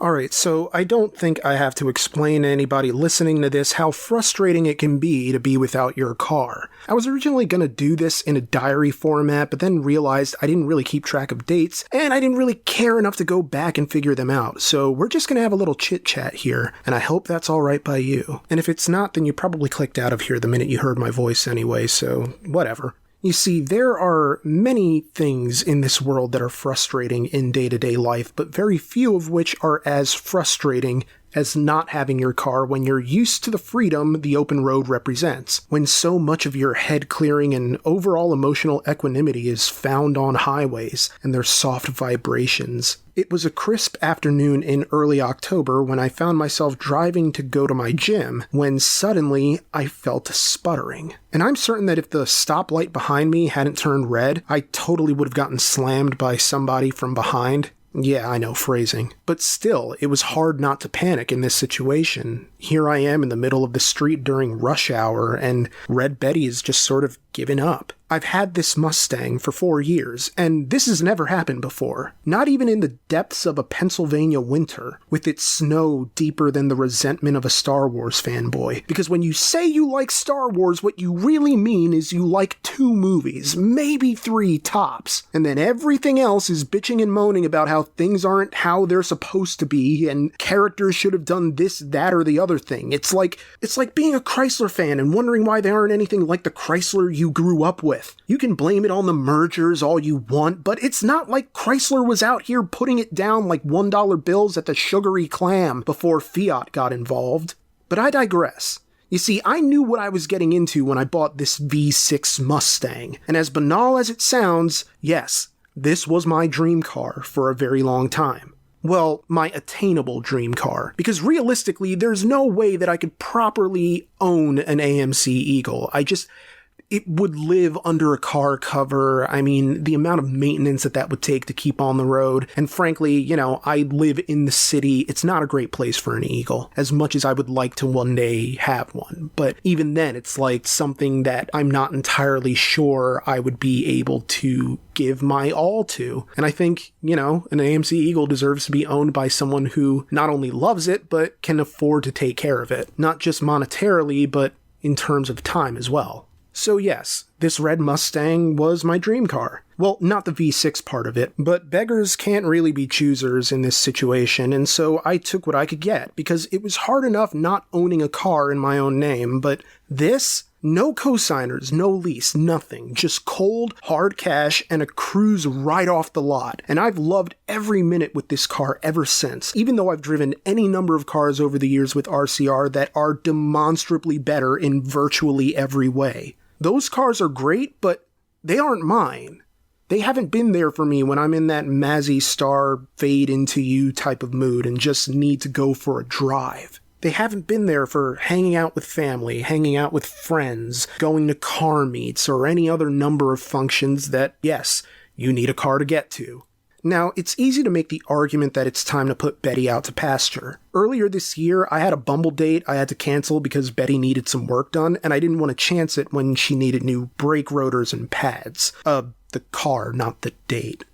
Alright, so I don't think I have to explain to anybody listening to this how frustrating it can be to be without your car. I was originally going to do this in a diary format, but then realized I didn't really keep track of dates, and I didn't really care enough to go back and figure them out, so we're just going to have a little chit-chat here, and I hope that's alright by you. And if it's not, then you probably clicked out of here the minute you heard my voice anyway, so whatever. You see, there are many things in this world that are frustrating in day-to-day life, but very few of which are as frustrating as not having your car when you're used to the freedom the open road represents, when so much of your head clearing and overall emotional equanimity is found on highways and their soft vibrations. It was a crisp afternoon in early October when I found myself driving to go to my gym when suddenly I felt sputtering. And I'm certain that if the stoplight behind me hadn't turned red, I totally would have gotten slammed by somebody from behind. Yeah, I know, phrasing. But still, it was hard not to panic in this situation. Here I am in the middle of the street during rush hour, and Red Betty is just sort of given up. I've had this Mustang for 4 years, and this has never happened before. Not even in the depths of a Pennsylvania winter, with its snow deeper than the resentment of a Star Wars fanboy. Because when you say you like Star Wars, what you really mean is you like 2 movies, maybe 3 tops. And then everything else is bitching and moaning about how things aren't how they're supposed to be, and characters should have done this, that, or the other thing. It's like being a Chrysler fan and wondering why they aren't anything like the Chrysler you grew up with. You can blame it on the mergers all you want, but it's not like Chrysler was out here putting it down like $1 bills at the Sugary Clam before Fiat got involved. But I digress. You see, I knew what I was getting into when I bought this V6 Mustang, and as banal as it sounds, yes, this was my dream car for a very long time. Well, my attainable dream car, because realistically, there's no way that I could properly own an AMC Eagle. It would live under a car cover. I mean, the amount of maintenance that would take to keep on the road. And frankly, I live in the city. It's not a great place for an Eagle, as much as I would like to one day have one. But even then, it's like something that I'm not entirely sure I would be able to give my all to. And I think, an AMC Eagle deserves to be owned by someone who not only loves it, but can afford to take care of it. Not just monetarily, but in terms of time as well. So yes, this red Mustang was my dream car. Well, not the V6 part of it, but beggars can't really be choosers in this situation, and so I took what I could get, because it was hard enough not owning a car in my own name, but this? No cosigners, no lease, nothing. Just cold, hard cash, and a cruise right off the lot. And I've loved every minute with this car ever since, even though I've driven any number of cars over the years with RCR that are demonstrably better in virtually every way. Those cars are great, but they aren't mine. They haven't been there for me when I'm in that Mazzy Star fade into you type of mood and just need to go for a drive. They haven't been there for hanging out with family, hanging out with friends, going to car meets, or any other number of functions that, yes, you need a car to get to. Now, it's easy to make the argument that it's time to put Betty out to pasture. Earlier this year, I had a Bumble date I had to cancel because Betty needed some work done, and I didn't want to chance it when she needed new brake rotors and pads. The car, not the date.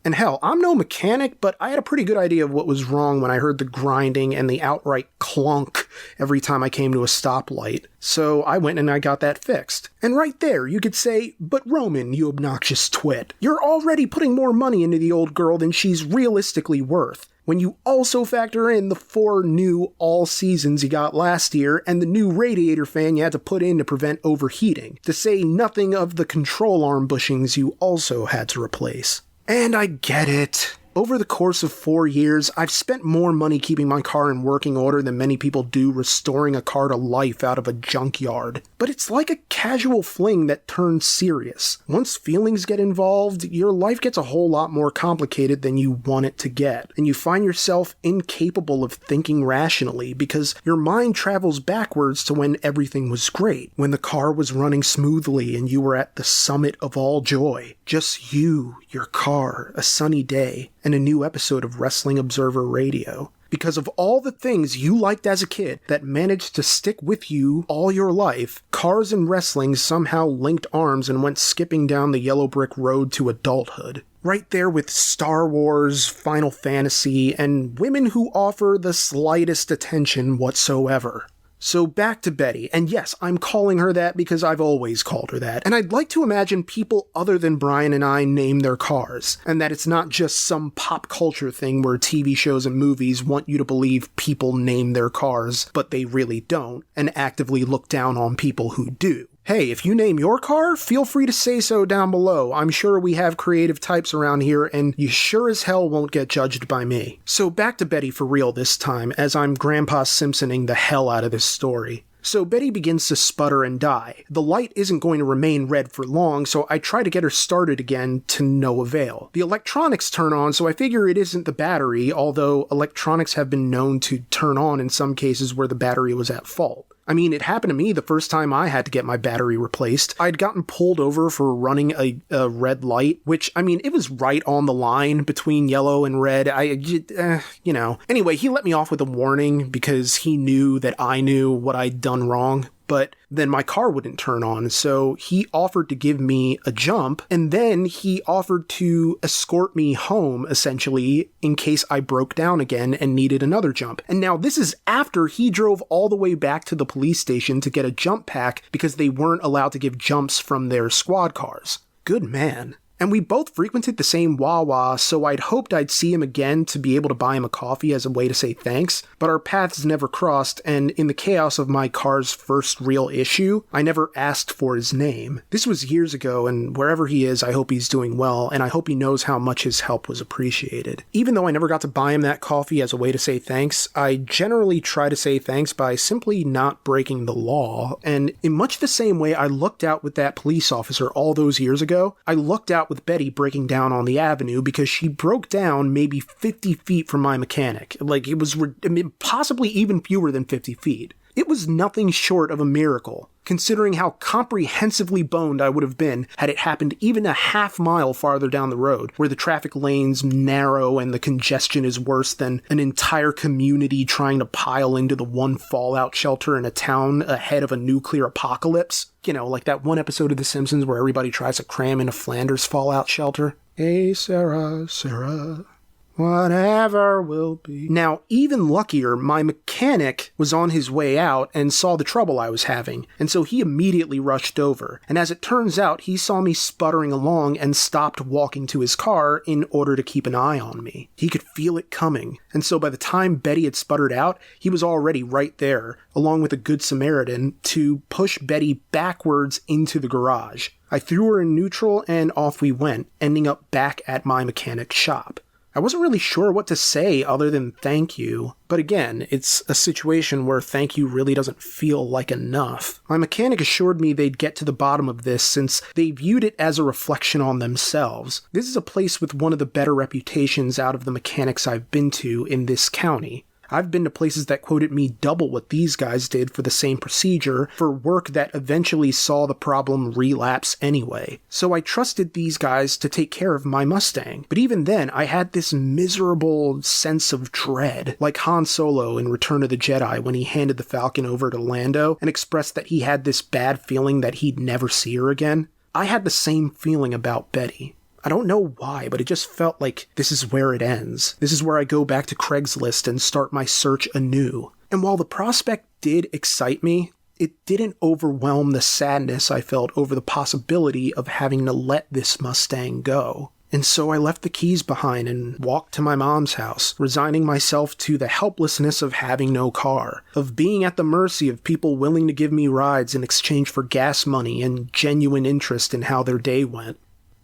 And hell, I'm no mechanic, but I had a pretty good idea of what was wrong when I heard the grinding and the outright clunk every time I came to a stoplight. So I went and I got that fixed. And right there, you could say, but Roman, you obnoxious twit, you're already putting more money into the old girl than she's realistically worth. When you also factor in the 4 new all-seasons you got last year and the new radiator fan you had to put in to prevent overheating, to say nothing of the control arm bushings you also had to replace. And I get it. Over the course of 4 years, I've spent more money keeping my car in working order than many people do restoring a car to life out of a junkyard. But it's like a casual fling that turns serious. Once feelings get involved, your life gets a whole lot more complicated than you want it to get. And you find yourself incapable of thinking rationally because your mind travels backwards to when everything was great. When the car was running smoothly and you were at the summit of all joy. Just you, your car, a sunny day, and a new episode of Wrestling Observer Radio. Because of all the things you liked as a kid that managed to stick with you all your life, cars and wrestling somehow linked arms and went skipping down the yellow brick road to adulthood. Right there with Star Wars, Final Fantasy, and women who offer the slightest attention whatsoever. So back to Betty, and yes, I'm calling her that because I've always called her that, and I'd like to imagine people other than Brian and I name their cars, and that it's not just some pop culture thing where TV shows and movies want you to believe people name their cars, but they really don't, and actively look down on people who do. Hey, if you name your car, feel free to say so down below. I'm sure we have creative types around here, and you sure as hell won't get judged by me. So back to Betty for real this time, as I'm Grandpa Simpsoning the hell out of this story. So Betty begins to sputter and die. The light isn't going to remain red for long, so I try to get her started again to no avail. The electronics turn on, so I figure it isn't the battery, although electronics have been known to turn on in some cases where the battery was at fault. I mean, it happened to me the first time I had to get my battery replaced. I'd gotten pulled over for running a red light, which, I mean, it was right on the line between yellow and red. Anyway, he let me off with a warning because he knew that I knew what I'd done wrong. But then my car wouldn't turn on, so he offered to give me a jump, and then he offered to escort me home, essentially, in case I broke down again and needed another jump. And now this is after he drove all the way back to the police station to get a jump pack because they weren't allowed to give jumps from their squad cars. Good man. And we both frequented the same Wawa, so I'd hoped I'd see him again to be able to buy him a coffee as a way to say thanks, but our paths never crossed, and in the chaos of my car's first real issue, I never asked for his name. This was years ago, and wherever he is, I hope he's doing well, and I hope he knows how much his help was appreciated. Even though I never got to buy him that coffee as a way to say thanks, I generally try to say thanks by simply not breaking the law, and in much the same way I looked out with that police officer all those years ago, I looked out with Betty breaking down on the avenue because she broke down maybe 50 feet from my mechanic. Like, it was possibly even fewer than 50 feet. It was nothing short of a miracle, considering how comprehensively boned I would have been had it happened even a half mile farther down the road, where the traffic lanes narrow and the congestion is worse than an entire community trying to pile into the one fallout shelter in a town ahead of a nuclear apocalypse. You know, like that one episode of The Simpsons where everybody tries to cram in a Flanders fallout shelter. Hey, Sarah, whatever will be. Now, even luckier, my mechanic was on his way out and saw the trouble I was having, and so he immediately rushed over. And as it turns out, he saw me sputtering along and stopped walking to his car in order to keep an eye on me. He could feel it coming, and so by the time Betty had sputtered out, he was already right there, along with a good Samaritan, to push Betty backwards into the garage. I threw her in neutral and off we went, ending up back at my mechanic's shop. I wasn't really sure what to say other than thank you, but again, it's a situation where thank you really doesn't feel like enough. My mechanic assured me they'd get to the bottom of this since they viewed it as a reflection on themselves. This is a place with one of the better reputations out of the mechanics I've been to in this county. I've been to places that quoted me double what these guys did for the same procedure for work that eventually saw the problem relapse anyway. So I trusted these guys to take care of my Mustang. But even then, I had this miserable sense of dread, like Han Solo in Return of the Jedi when he handed the Falcon over to Lando and expressed that he had this bad feeling that he'd never see her again. I had the same feeling about Betty. I don't know why, but it just felt like this is where it ends. This is where I go back to Craigslist and start my search anew. And while the prospect did excite me, it didn't overwhelm the sadness I felt over the possibility of having to let this Mustang go. And so I left the keys behind and walked to my mom's house, resigning myself to the helplessness of having no car, of being at the mercy of people willing to give me rides in exchange for gas money and genuine interest in how their day went.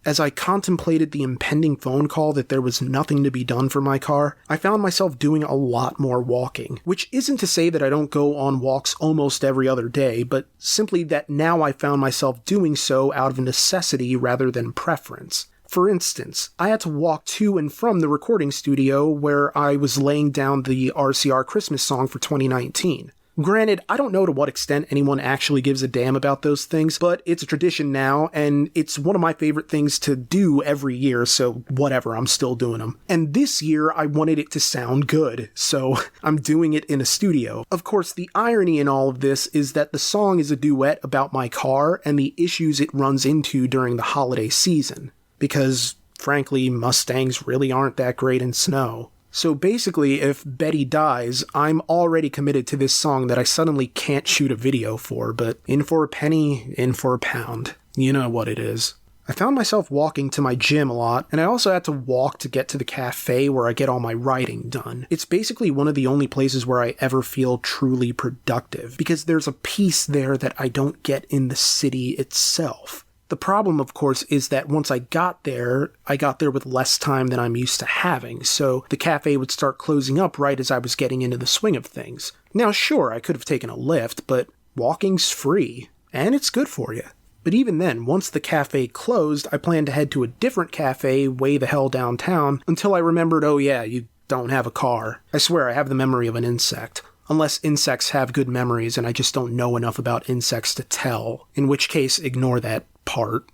As I contemplated the impending phone call that there was nothing to be done for my car, I found myself doing a lot more walking, which isn't to say that I don't go on walks almost every other day, but simply that now I found myself doing so out of necessity rather than preference. For instance, I had to walk to and from the recording studio where I was laying down the RCR Christmas song for 2019. Granted, I don't know to what extent anyone actually gives a damn about those things, but it's a tradition now, and it's one of my favorite things to do every year, so whatever, I'm still doing them. And this year, I wanted it to sound good, so I'm doing it in a studio. Of course, the irony in all of this is that the song is a duet about my car and the issues it runs into during the holiday season. Because frankly, Mustangs really aren't that great in snow. So basically, if Betty dies, I'm already committed to this song that I suddenly can't shoot a video for, but in for a penny, in for a pound. You know what it is. I found myself walking to my gym a lot, and I also had to walk to get to the cafe where I get all my writing done. It's basically one of the only places where I ever feel truly productive, because there's a peace there that I don't get in the city itself. The problem, of course, is that once I got there with less time than I'm used to having, so the cafe would start closing up right as I was getting into the swing of things. Now, sure, I could have taken a lift, but walking's free, and it's good for you. But even then, once the cafe closed, I planned to head to a different cafe way the hell downtown until I remembered, oh yeah, you don't have a car. I swear I have the memory of an insect. Unless insects have good memories and I just don't know enough about insects to tell, in which case ignore that part.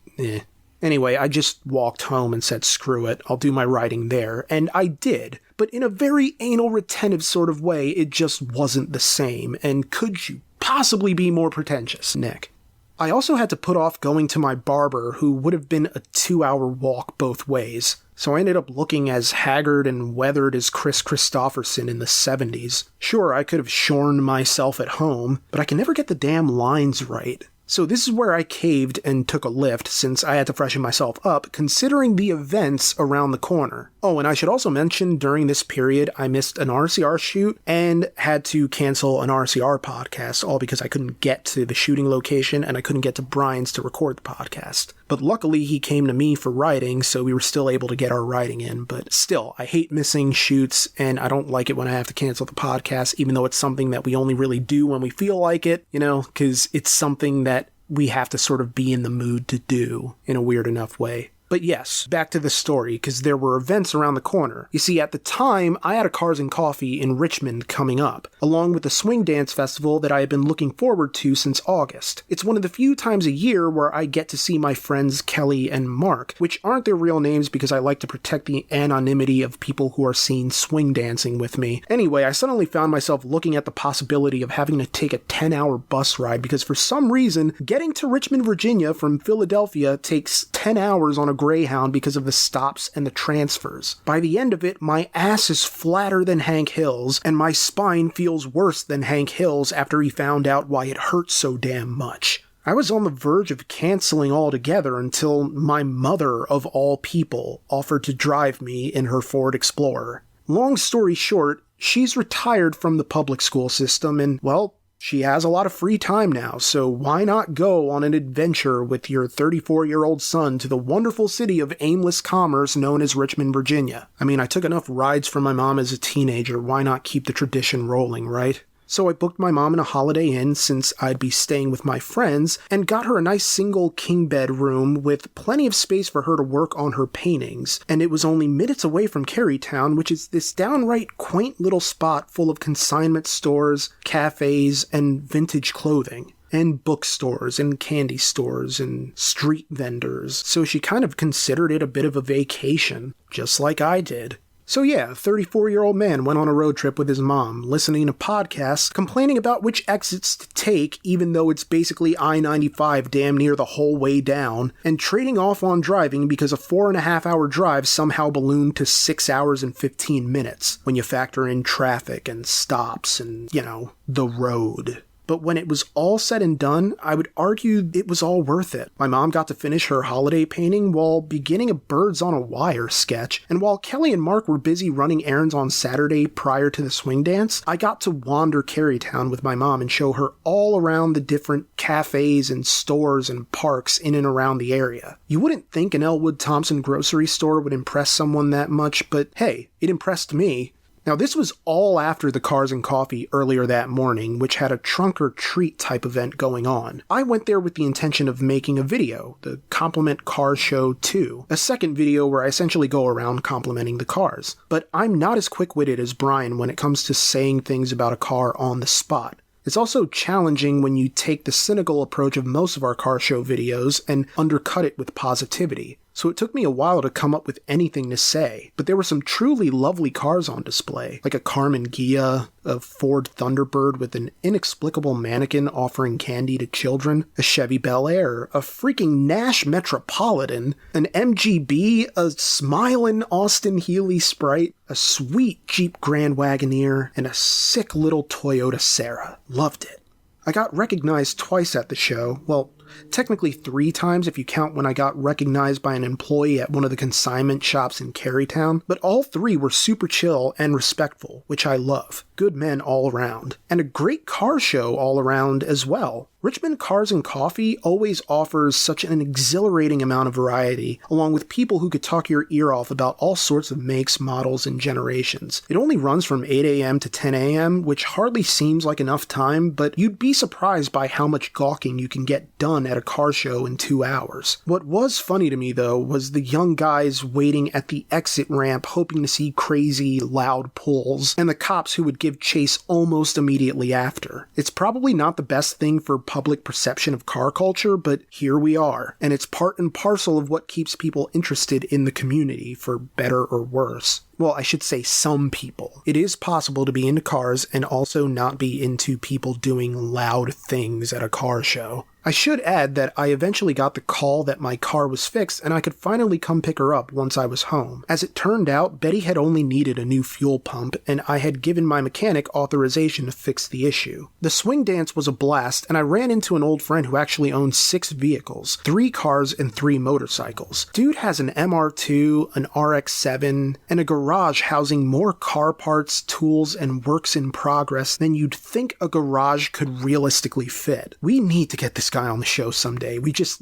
Anyway, I just walked home and said screw it, I'll do my writing there, and I did, but in a very anal retentive sort of way, it just wasn't the same, and could you possibly be more pretentious, Nick? I also had to put off going to my barber, who would have been a 2-hour walk both ways, so I ended up looking as haggard and weathered as Chris Christopherson in the 70s. Sure, I could have shorn myself at home, but I can never get the damn lines right. So this is where I caved and took a lift, since I had to freshen myself up, considering the events around the corner. Oh, and I should also mention, during this period, I missed an RCR shoot and had to cancel an RCR podcast, all because I couldn't get to the shooting location and I couldn't get to Brian's to record the podcast. But luckily, he came to me for writing, so we were still able to get our writing in. But still, I hate missing shoots, and I don't like it when I have to cancel the podcast, even though it's something that we only really do when we feel like it, because it's something that we have to sort of be in the mood to do in a weird enough way. But yes, back to the story, because there were events around the corner. You see, at the time, I had a Cars and Coffee in Richmond coming up, along with the Swing Dance Festival that I had been looking forward to since August. It's one of the few times a year where I get to see my friends Kelly and Mark, which aren't their real names because I like to protect the anonymity of people who are seen swing dancing with me. Anyway, I suddenly found myself looking at the possibility of having to take a 10-hour bus ride because for some reason, getting to Richmond, Virginia from Philadelphia takes 10 hours on a Greyhound because of the stops and the transfers. By the end of it, my ass is flatter than Hank Hill's, and my spine feels worse than Hank Hill's after he found out why it hurt so damn much. I was on the verge of canceling altogether until my mother, of all people, offered to drive me in her Ford Explorer. Long story short, she's retired from the public school system and, well, she has a lot of free time now, so why not go on an adventure with your 34-year-old son to the wonderful city of aimless commerce known as Richmond, Virginia? I mean, I took enough rides from my mom as a teenager, why not keep the tradition rolling, right? So I booked my mom in a Holiday Inn since I'd be staying with my friends, and got her a nice single king bed room with plenty of space for her to work on her paintings, and it was only minutes away from Carytown, which is this downright quaint little spot full of consignment stores, cafes, and vintage clothing. And bookstores, and candy stores, and street vendors, so she kind of considered it a bit of a vacation, just like I did. So yeah, a 34-year-old man went on a road trip with his mom, listening to podcasts, complaining about which exits to take even though it's basically I-95 damn near the whole way down, and trading off on driving because a 4.5-hour drive somehow ballooned to 6 hours and 15 minutes, when you factor in traffic and stops and, the road. But when it was all said and done, I would argue it was all worth it. My mom got to finish her holiday painting while beginning a Birds on a Wire sketch, and while Kelly and Mark were busy running errands on Saturday prior to the swing dance, I got to wander Carytown with my mom and show her all around the different cafes and stores and parks in and around the area. You wouldn't think an Elwood Thompson grocery store would impress someone that much, but hey, it impressed me. Now, this was all after the Cars and Coffee earlier that morning, which had a trunk or treat type event going on. I went there with the intention of making a video, the Compliment Car Show 2, a second video where I essentially go around complimenting the cars. But I'm not as quick-witted as Brian when it comes to saying things about a car on the spot. It's also challenging when you take the cynical approach of most of our car show videos and undercut it with positivity. so it took me a while to come up with anything to say, but there were some truly lovely cars on display, like a Carmen Ghia, a Ford Thunderbird with an inexplicable mannequin offering candy to children, a Chevy Bel Air, a freaking Nash Metropolitan, an MGB, a smiling Austin Healey Sprite, a sweet Jeep Grand Wagoneer, and a sick little Toyota Serra. Loved it. I got recognized twice at the show, well, technically 3 times if you count when I got recognized by an employee at one of the consignment shops in Carytown, but all 3 were super chill and respectful, which I love. Good men all around. And a great car show all around as well. Richmond Cars and Coffee always offers such an exhilarating amount of variety, along with people who could talk your ear off about all sorts of makes, models, and generations. It only runs from 8 a.m. to 10 a.m., which hardly seems like enough time, but you'd be surprised by how much gawking you can get done at a car show in 2 hours. What was funny to me, though, was the young guys waiting at the exit ramp hoping to see crazy, loud pulls, and the cops who would give chase almost immediately after. It's probably not the best thing for public perception of car culture, but here we are, and it's part and parcel of what keeps people interested in the community, for better or worse. Well, I should say some people. It is possible to be into cars and also not be into people doing loud things at a car show. I should add that I eventually got the call that my car was fixed and I could finally come pick her up once I was home. As it turned out, Betty had only needed a new fuel pump, and I had given my mechanic authorization to fix the issue. The swing dance was a blast, and I ran into an old friend who actually owns 6 vehicles, 3 cars and 3 motorcycles. Dude has an MR2, an RX-7, and a garage housing more car parts, tools, and works in progress than you'd think a garage could realistically fit. We need to get this guy on the show someday. We just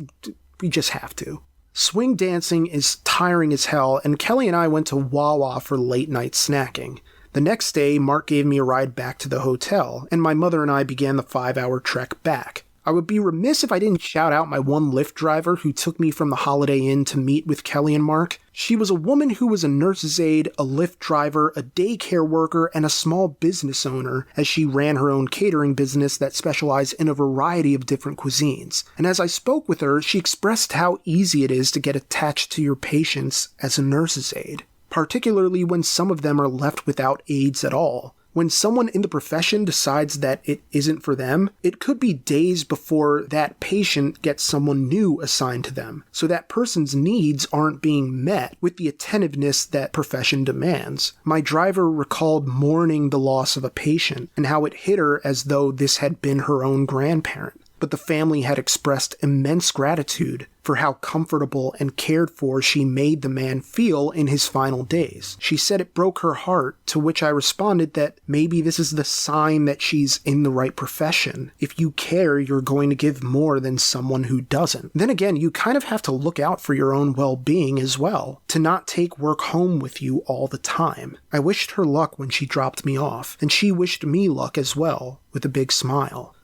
have to. Swing dancing is tiring as hell, and Kelly and I went to Wawa for late night snacking. The next day, Mark gave me a ride back to the hotel, and my mother and I began the 5-hour trek back. I would be remiss if I didn't shout out my one Lyft driver who took me from the Holiday Inn to meet with Kelly and Mark. She was a woman who was a nurse's aide, a Lyft driver, a daycare worker, and a small business owner, as she ran her own catering business that specialized in a variety of different cuisines. And as I spoke with her, she expressed how easy it is to get attached to your patients as a nurse's aide, particularly when some of them are left without aides at all. When someone in the profession decides that it isn't for them, it could be days before that patient gets someone new assigned to them, so that person's needs aren't being met with the attentiveness that profession demands. My driver recalled mourning the loss of a patient and how it hit her as though this had been her own grandparent. But the family had expressed immense gratitude for how comfortable and cared for she made the man feel in his final days. She said it broke her heart, to which I responded that maybe this is the sign that she's in the right profession. If you care, you're going to give more than someone who doesn't. Then again, you kind of have to look out for your own well-being as well, to not take work home with you all the time. I wished her luck when she dropped me off, and she wished me luck as well, with a big smile.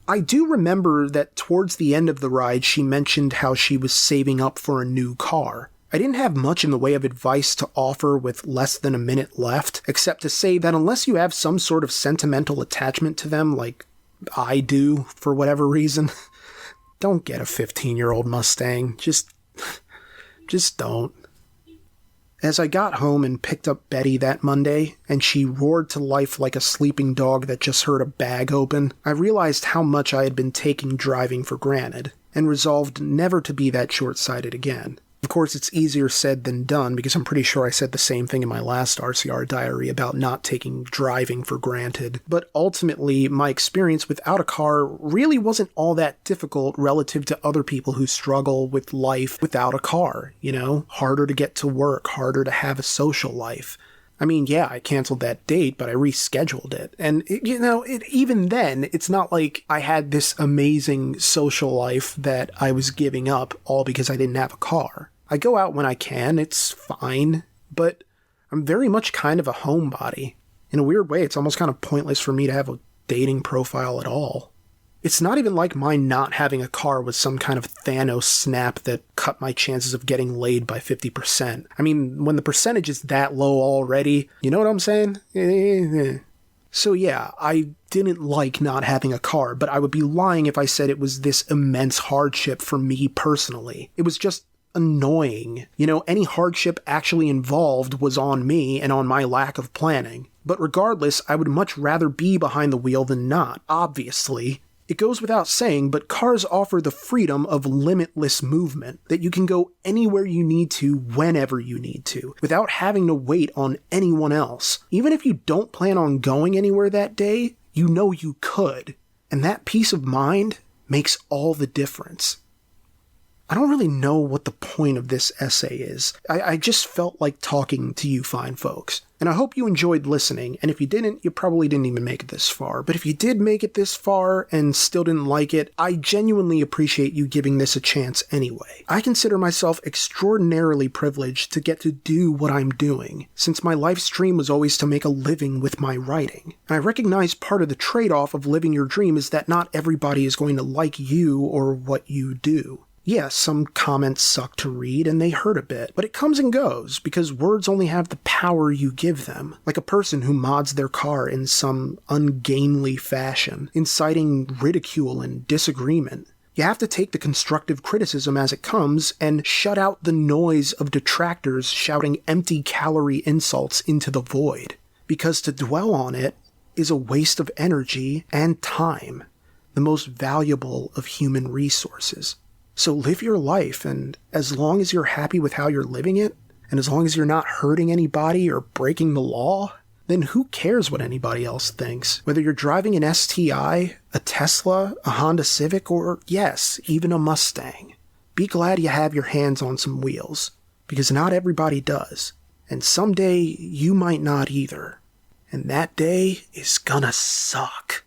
I do remember that towards the end of the ride, she mentioned how she was saving up for a new car. I didn't have much in the way of advice to offer with less than a minute left, except to say that unless you have some sort of sentimental attachment to them, like I do for whatever reason, don't get a 15-year-old Mustang. Just don't. As I got home and picked up Betty that Monday, and she roared to life like a sleeping dog that just heard a bag open, I realized how much I had been taking driving for granted, and resolved never to be that short-sighted again. Of course, it's easier said than done, because I'm pretty sure I said the same thing in my last RCR diary about not taking driving for granted. But ultimately, my experience without a car really wasn't all that difficult relative to other people who struggle with life without a car, you know? Harder to get to work, harder to have a social life. I mean, yeah, I canceled that date, but I rescheduled it. And, even then, it's not like I had this amazing social life that I was giving up all because I didn't have a car. I go out when I can, it's fine, but I'm very much kind of a homebody. In a weird way, it's almost kind of pointless for me to have a dating profile at all. It's not even like my not having a car was some kind of Thanos snap that cut my chances of getting laid by 50%. I mean, when the percentage is that low already, you know what I'm saying? So yeah, I didn't like not having a car, but I would be lying if I said it was this immense hardship for me personally. It was just annoying. Any hardship actually involved was on me and on my lack of planning. But regardless, I would much rather be behind the wheel than not, obviously. It goes without saying, but cars offer the freedom of limitless movement, that you can go anywhere you need to, whenever you need to, without having to wait on anyone else. Even if you don't plan on going anywhere that day, you know you could. And that peace of mind makes all the difference. I don't really know what the point of this essay is. I just felt like talking to you fine folks. And I hope you enjoyed listening, and if you didn't, you probably didn't even make it this far. But if you did make it this far and still didn't like it, I genuinely appreciate you giving this a chance anyway. I consider myself extraordinarily privileged to get to do what I'm doing, since my life's dream was always to make a living with my writing. And I recognize part of the trade-off of living your dream is that not everybody is going to like you or what you do. Yes, some comments suck to read and they hurt a bit, but it comes and goes because words only have the power you give them, like a person who mods their car in some ungainly fashion, inciting ridicule and disagreement. You have to take the constructive criticism as it comes and shut out the noise of detractors shouting empty calorie insults into the void, because to dwell on it is a waste of energy and time, the most valuable of human resources. So live your life, and as long as you're happy with how you're living it, and as long as you're not hurting anybody or breaking the law, then who cares what anybody else thinks? Whether you're driving an STI, a Tesla, a Honda Civic, or, yes, even a Mustang. Be glad you have your hands on some wheels, because not everybody does. And someday you might not either. And that day is gonna suck.